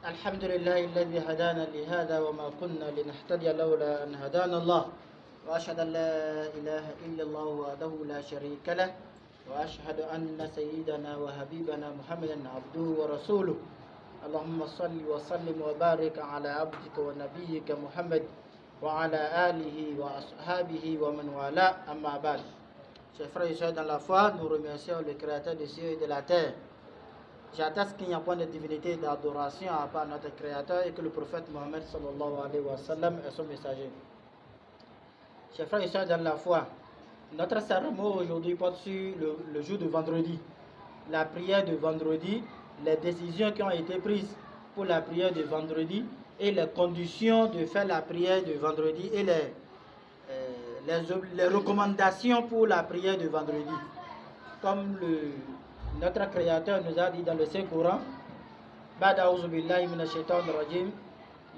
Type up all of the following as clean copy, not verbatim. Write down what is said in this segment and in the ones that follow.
الحمد لله الذي هدانا لهذا وما كنا لنهتدي لولا أن هدانا الله وأشهد أن لا إله إلا الله وحده لا شريك له وأشهد أن سيدنا وحبيبنا محمدا عبده ورسوله اللهم صل وسلم وبارك على عبدك ونبيك محمد وعلى آله وأصحابه ومن والاه أما بعد. Chers frères et sœurs dans la foi, nous remercions le Créateur des cieux et de la terre. J'atteste qu'il n'y a point de divinité et d'adoration à part notre Créateur et que le prophète Mohammed sallallahu alayhi wa sallam est son messager. Chers frères et sœurs dans la foi, notre sermon aujourd'hui porte sur le jour de vendredi, la prière de vendredi, les décisions qui ont été prises pour la prière de vendredi et les conditions de faire la prière de vendredi et les recommandations pour la prière de vendredi. Comme notre Créateur nous a dit dans le Saint-Coran, بعد أعوذ بالله من الشيطان الرجيم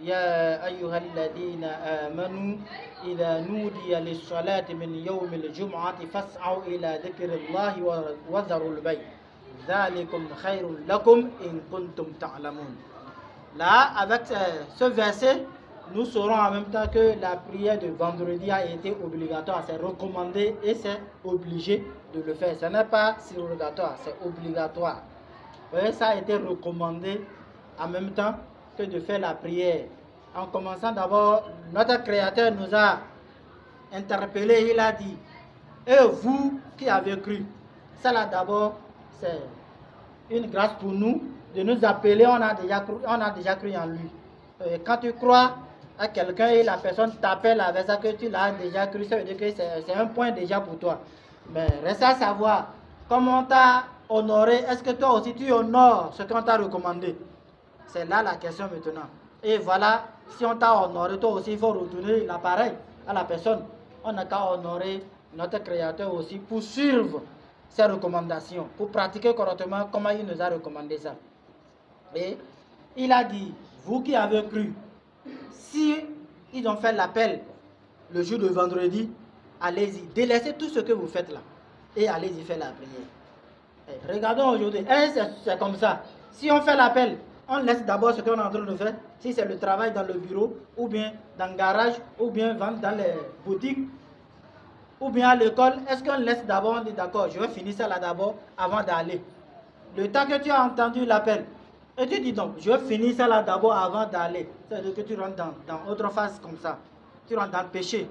يا أيها الذين آمنوا إذا نودي للصلاة من يوم الجمعة فاسعوا إلى ذكر الله وذروا البيع ذلكم خير لكم إن كنتم تعلمون. Là, avec ce verset, nous saurons en même temps que la prière de vendredi a été obligatoire, c'est recommandé et c'est obligé de le faire. Ce n'est pas surrogatoire, c'est obligatoire. Vous voyez, ça a été recommandé en même temps que de faire la prière. En commençant d'abord, notre Créateur nous a interpellés, il a dit, et vous qui avez cru, ça là d'abord, c'est une grâce pour nous de nous appeler, on a déjà cru en lui. Et quand tu crois à quelqu'un et la personne t'appelle avec ça que tu l'as déjà cru, ça veut dire que c'est un point déjà pour toi. Mais reste à savoir, comment on t'a honoré, est-ce que toi aussi tu honores ce qu'on t'a recommandé? C'est là la question maintenant. Et voilà, si on t'a honoré, toi aussi il faut retourner l'appareil à la personne. On n'a qu'à honorer notre Créateur aussi pour suivre ses recommandations, pour pratiquer correctement comment il nous a recommandé ça. Et il a dit, vous qui avez cru, si ils ont fait l'appel le jour de vendredi, allez-y, délaissez tout ce que vous faites là et allez-y faire la prière. Et regardons aujourd'hui, c'est comme ça. Si on fait l'appel, on laisse d'abord ce qu'on est en train de faire. Si c'est le travail dans le bureau, ou bien dans le garage, ou bien vendre dans les boutiques, ou bien à l'école, est-ce qu'on laisse d'abord, on dit d'accord, je vais finir ça là d'abord avant d'aller. Le temps que tu as entendu l'appel, et tu dis donc, je vais finir ça là d'abord avant d'aller. C'est-à-dire que tu rentres dans autre phase comme ça. Tu rentres dans le péché.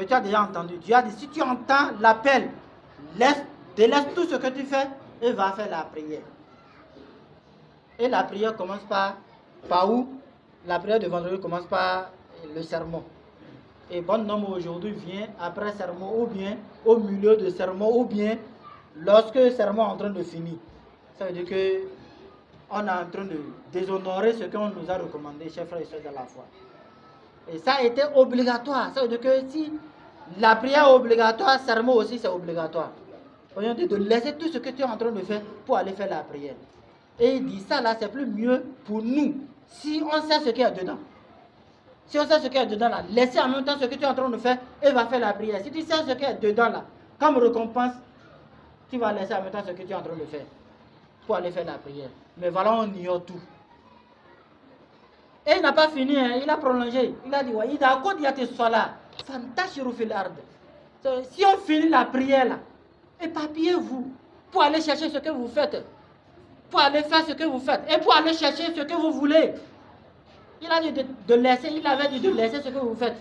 Et tu as déjà entendu. Dieu a dit, si tu entends l'appel, délaisse tout ce que tu fais et va faire la prière. Et la prière commence par où? La prière de vendredi commence par le sermon. Et bon nombre aujourd'hui vient après sermon, ou bien au milieu de sermon, ou bien lorsque le sermon est en train de finir. Ça veut dire que on est en train de déshonorer ce qu'on nous a recommandé, chers frères et sœurs de la foi. Et ça a été obligatoire. Ça veut dire que si la prière est obligatoire, le sermon aussi c'est obligatoire. On dit de laisser tout ce que tu es en train de faire pour aller faire la prière. Et il dit ça là, c'est plus mieux pour nous si on sait ce qu'il y a dedans. Si on sait ce qu'il y a dedans là, laissez en même temps ce que tu es en train de faire et va faire la prière. Si tu sais ce qu'il y a dedans là, comme récompense, tu vas laisser en même temps ce que tu es en train de faire pour aller faire la prière. Mais voilà, on ignore tout. Et il n'a pas fini, hein, il a prolongé. Il a dit, si on finit la prière là, éparpillez-vous pour aller chercher ce que vous faites. Pour aller faire ce que vous faites. Et pour aller chercher ce que vous voulez. Il a dit de laisser, il avait dit de laisser ce que vous faites.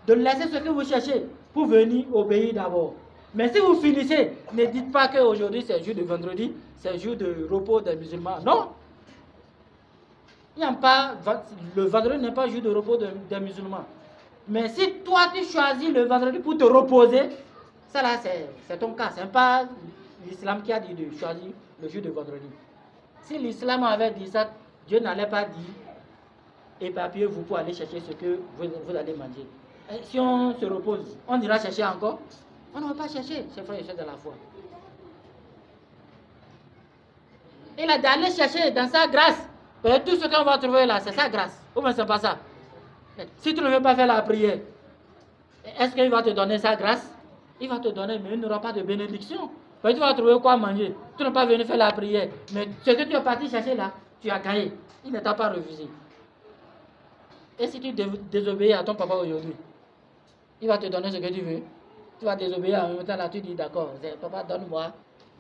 De laisser ce que vous cherchez pour venir obéir d'abord. Mais si vous finissez, ne dites pas qu'aujourd'hui c'est le jour de vendredi, c'est le jour de repos des musulmans. Non. Le vendredi n'est pas le jour de repos des musulmans. Mais si toi tu choisis le vendredi pour te reposer, ça là c'est ton cas. Ce n'est pas l'islam qui a dit de choisir le jour de vendredi. Si l'islam avait dit ça, Dieu n'allait pas dire éparpillez-vous pour aller chercher ce que vous allez manger. Et si on se repose, on ira chercher encore. On ne va pas chercher, chers frères et sœurs de la foi. Il a d'aller chercher dans sa grâce. Tout ce qu'on va trouver là, c'est sa grâce. Ou bien c'est pas ça. Si tu ne veux pas faire la prière, est-ce qu'il va te donner sa grâce? Il va te donner, mais il n'y aura pas de bénédiction. Tu vas trouver quoi manger. Tu n'es pas venu faire la prière. Mais ce que tu es parti chercher là, tu as gagné. Il ne t'a pas refusé. Et si tu désobéis à ton papa aujourd'hui, il va te donner ce que tu veux. Tu vas désobéir en même temps là, tu dis d'accord, papa donne-moi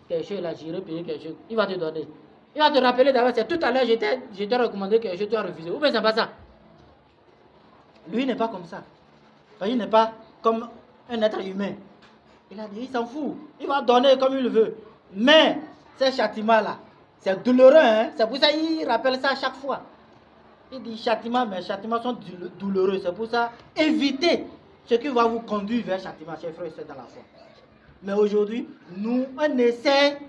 quelque chose là, j'irai payer quelque chose. Il va te donner. Il va te rappeler d'abord, c'est tout à l'heure, je t'ai recommandé quelque chose, tu as refusé. Ou bien c'est pas ça. Lui n'est pas comme ça. Il n'est pas comme un être humain. Il a dit, il s'en fout. Il va donner comme il veut. Mais, ces châtiments-là, c'est douloureux. Hein? C'est pour ça qu'il rappelle ça à chaque fois. Il dit châtiments, mais châtiments sont douloureux. C'est pour ça, évitez ce qui va vous conduire vers châtiment, chers frères et sœurs dans la foi. Mais aujourd'hui, nous, on essaie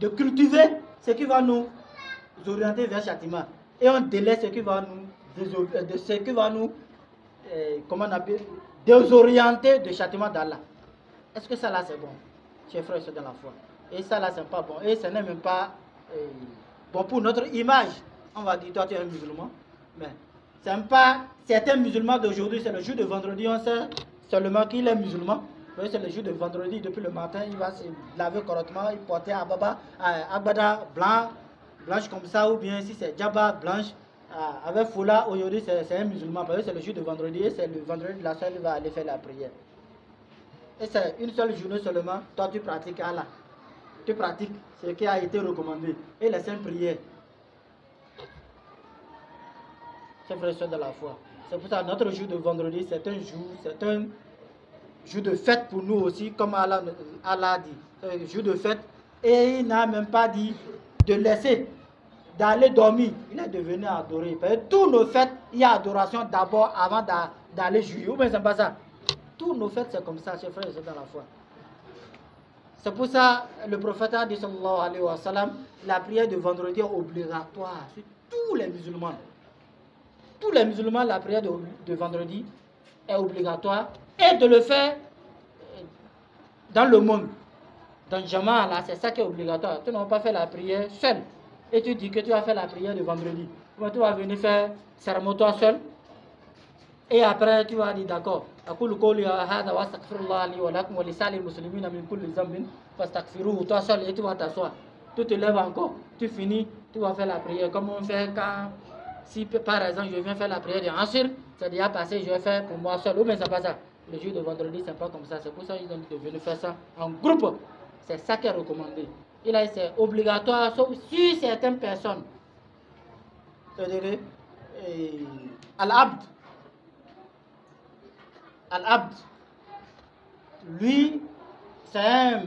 de cultiver ce qui va nous orienter vers châtiment. Et on délaisse ce qui va nous, comment on appelle, désorienter de châtiment d'Allah. Est-ce que ça là c'est bon, chers frères et sœurs dans la foi? Et ça là c'est pas bon. Et ce n'est même pas bon pour notre image. On va dire, toi tu es un musulman. Mais c'est pas certains musulmans d'aujourd'hui, c'est le jour de vendredi, on sait seulement qu'il est musulman. C'est le jour de vendredi, depuis le matin, il va se laver correctement, il portait abada blanche comme ça, ou bien si c'est djaba blanche, avec foulard, aujourd'hui c'est un musulman, parce que c'est le jour de vendredi, et c'est le vendredi de la soirée, il va aller faire la prière. Et c'est une seule journée seulement, toi tu pratiques Allah. Tu pratiques ce qui a été recommandé, et les saintes prières. C'est frère de la foi. C'est pour ça que notre jour de vendredi, c'est un jour de fête pour nous aussi, comme Allah dit. C'est un jour de fête. Et il n'a même pas dit de laisser, d'aller dormir. Il est devenu adoré. Parce que tous nos fêtes, il y a adoration d'abord avant d'aller jouer. Ou bien c'est pas ça. Tous nos fêtes, c'est comme ça, chers frères et sœurs dans la foi. C'est pour ça le prophète a dit, sallallahu alayhi wa sallam, la prière de vendredi est obligatoire sur tous les musulmans. Tous les musulmans, la prière de vendredi est obligatoire. Et de le faire dans le monde. Dans le Jama, là, c'est ça qui est obligatoire. Tu n'as pas fait la prière seul. Et tu dis que tu vas faire la prière de vendredi. Tu vas venir faire serment toi seul. Et après, tu vas dire d'accord. Toi seul, et tu vas t'asseoir. Tu te lèves encore. Tu finis. Tu vas faire la prière. Comme on fait quand, si par exemple, je viens faire la prière de Ansir, c'est déjà passé, je vais faire pour moi seul. Ou bien c'est pas ça. Le jour de vendredi, c'est pas comme ça. C'est pour ça qu'ils ont devenu faire ça en groupe. C'est ça qui est recommandé. Il a c'est obligatoire, sauf sur certaines personnes. C'est-à-dire, Al-Abd. Al-Abd. Lui, c'est un.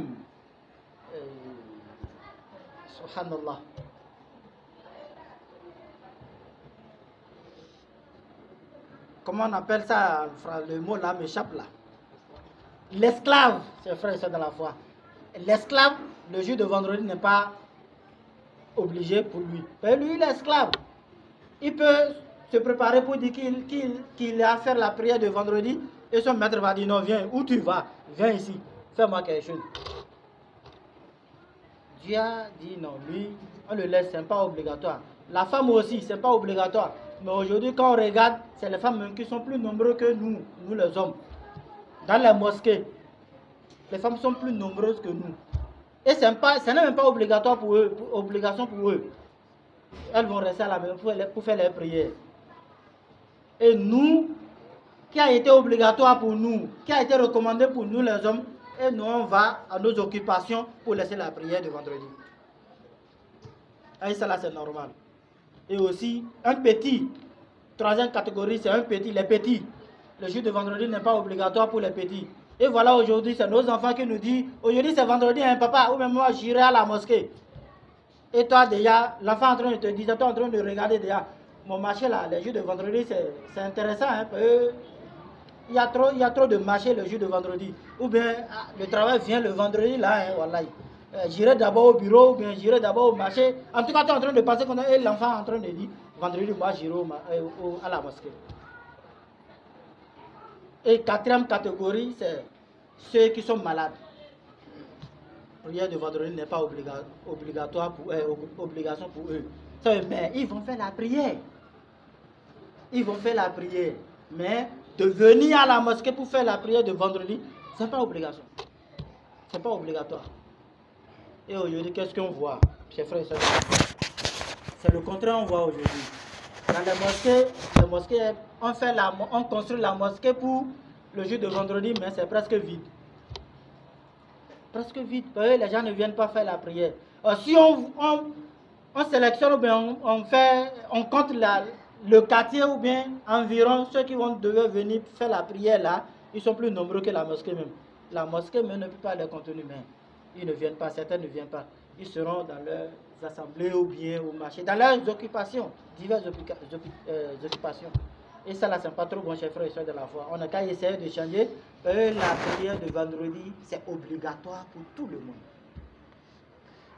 Subhanallah. Comment on appelle ça? Le mot là m'échappe là. L'esclave, c'est frère et soeur dans la foi. L'esclave, le jour de vendredi n'est pas obligé pour lui. Mais lui, l'esclave, il peut se préparer pour dire qu'il a à faire la prière de vendredi et son maître va dire non, viens, où tu vas? Viens ici, fais-moi quelque chose. Dieu a dit non, lui, on le laisse, c'est pas obligatoire. La femme aussi, c'est pas obligatoire. Mais aujourd'hui, quand on regarde, c'est les femmes qui sont plus nombreuses que nous les hommes. Dans les mosquées, les femmes sont plus nombreuses que nous. Et ce n'est même pas obligatoire pour eux, obligation pour eux. Elles vont rester à la maison pour faire les prières. Et nous, qui a été obligatoire pour nous, qui a été recommandé pour nous les hommes, et nous on va à nos occupations pour laisser la prière de vendredi. Et ça là c'est normal. Et aussi, un petit, troisième catégorie, c'est un petit, les petits. Le jour de vendredi n'est pas obligatoire pour les petits. Et voilà, aujourd'hui, c'est nos enfants qui nous disent, aujourd'hui c'est vendredi, hein, papa, ou même moi j'irai à la mosquée. Et toi déjà, l'enfant en train de te dire, toi en train de regarder déjà, mon marché là, les jours de vendredi, c'est intéressant, hein, parce que il y a trop de marché le jour de vendredi. Ou bien, le travail vient le vendredi là, hein, voilà. J'irai d'abord au bureau, ou bien j'irai d'abord au marché. En tout cas, tu es en train de passer comme ça, et l'enfant est en train de dire, vendredi, moi j'irai à la mosquée. Et quatrième catégorie, c'est ceux qui sont malades. La prière de vendredi n'est pas obligatoire pour obligation pour eux. Mais ils vont faire la prière. Ils vont faire la prière. Mais de venir à la mosquée pour faire la prière de vendredi, ce n'est pas obligation. Ce n'est pas obligatoire. Et aujourd'hui, qu'est-ce qu'on voit, chers frères et sœurs? C'est le contraire qu'on voit aujourd'hui. Dans les mosquées, on construit la mosquée pour le jour de vendredi, mais c'est presque vide. Presque vide. Les gens ne viennent pas faire la prière. Si on sélectionne ou bien on compte le quartier ou bien environ ceux qui vont devoir venir faire la prière là, ils sont plus nombreux que la mosquée même. La mosquée même ne peut pas les contenir, mais ils ne viennent pas, certains ne viennent pas. Ils seront dans leurs assemblées ou bien au marché, dans leurs occupations, diverses occupations. Et ça là, c'est pas trop bon, chers frères et sœurs de la foi. On a qu'à essayer de changer. La prière de vendredi, c'est obligatoire pour tout le monde.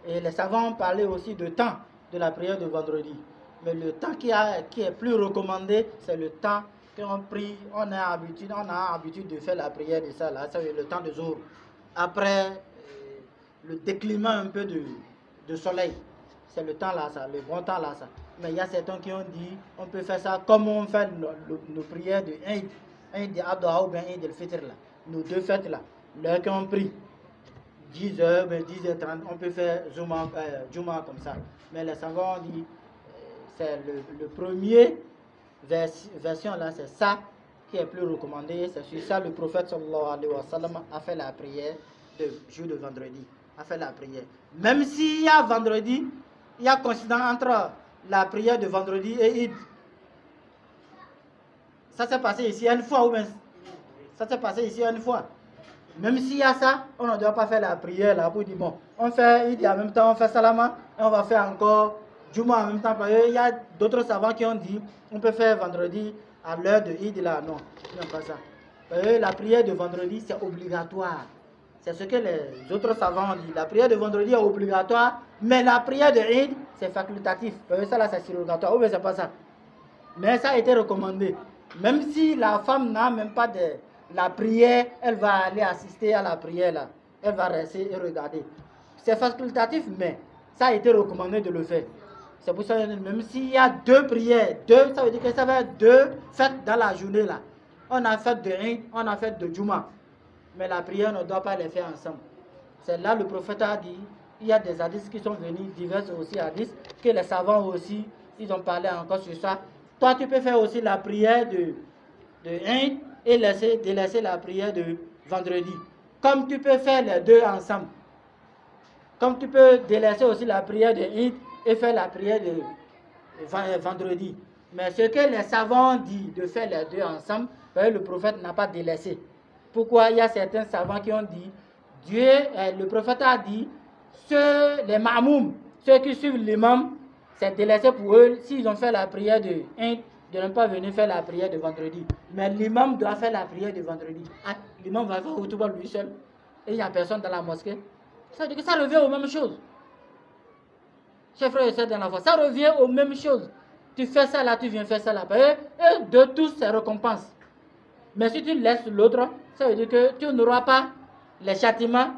Et les savants ont parlé aussi de temps de la prière de vendredi. Mais le temps qui est plus recommandé, c'est le temps qu'on prie, on a habitude de faire la prière de ça, là, ça veut dire le temps de jour. Après le déclinement un peu de soleil, c'est le temps là, ça, le bon temps là, ça. Mais il y a certains qui ont dit, on peut faire ça comme on fait nos prières de Eid al-Adha ou bien Eid al-Fitr là, nos deux fêtes là, l'heure qu'on prie. 10h, 10h30, on peut faire Juma comme ça. Mais les savants ont dit, c'est le premier version là, c'est ça qui est plus recommandé. C'est sur ça le prophète sallallahu alayhi wa sallam a fait la prière de jour de vendredi. A fait la prière. Même s'il y a vendredi, il y a coïncidence entre la prière de vendredi et Eid. Ça s'est passé ici une fois ou bien ça s'est passé ici une fois. Même s'il y a ça, on ne doit pas faire la prière là pour dire bon, on fait Eid en même temps, on fait Salama et on va faire encore Juma en même temps. Il y a d'autres savants qui ont dit on peut faire vendredi à l'heure de Eid là. Non, non pas ça. La prière de vendredi c'est obligatoire. C'est ce que les autres savants ont dit. La prière de vendredi est obligatoire, mais la prière de Eid c'est facultatif. Ça là c'est surrogatoire. Ou bien c'est pas ça. Mais ça a été recommandé. Même si la femme n'a même pas de la prière, elle va aller assister à la prière là. Elle va rester et regarder. C'est facultatif, mais ça a été recommandé de le faire. C'est pour ça que même s'il y a deux prières, ça veut dire que ça va être deux fêtes dans la journée là. On a fait de Eid, on a fait de Juma. Mais la prière ne doit pas les faire ensemble. C'est là le prophète a dit, il y a des hadiths qui sont venus, divers aussi hadiths, que les savants aussi, ils ont parlé encore sur ça. Toi, tu peux faire aussi la prière de Eid et délaisser la prière de vendredi. Comme tu peux faire les deux ensemble. Comme tu peux délaisser aussi la prière de Eid et faire la prière de vendredi. Mais ce que les savants ont dit de faire les deux ensemble, le prophète n'a pas délaissé. Pourquoi? Il y a certains savants qui ont dit, le prophète a dit, les ma'moum, ceux qui suivent l'imam, c'est délaissé pour eux s'ils ont fait la prière de Eid, de ne pas venir faire la prière de vendredi. Mais l'imam doit faire la prière de vendredi. Ah, l'imam va faire autour lui seul et il n'y a personne dans la mosquée. Ça veut dire que ça revient aux mêmes choses. Chers frères et sœurs dans la foi, ça revient aux mêmes choses. Tu fais ça là, tu viens faire ça là. Et de tous, c'est récompense. Mais si tu laisses l'autre, ça veut dire que tu n'auras pas les châtiments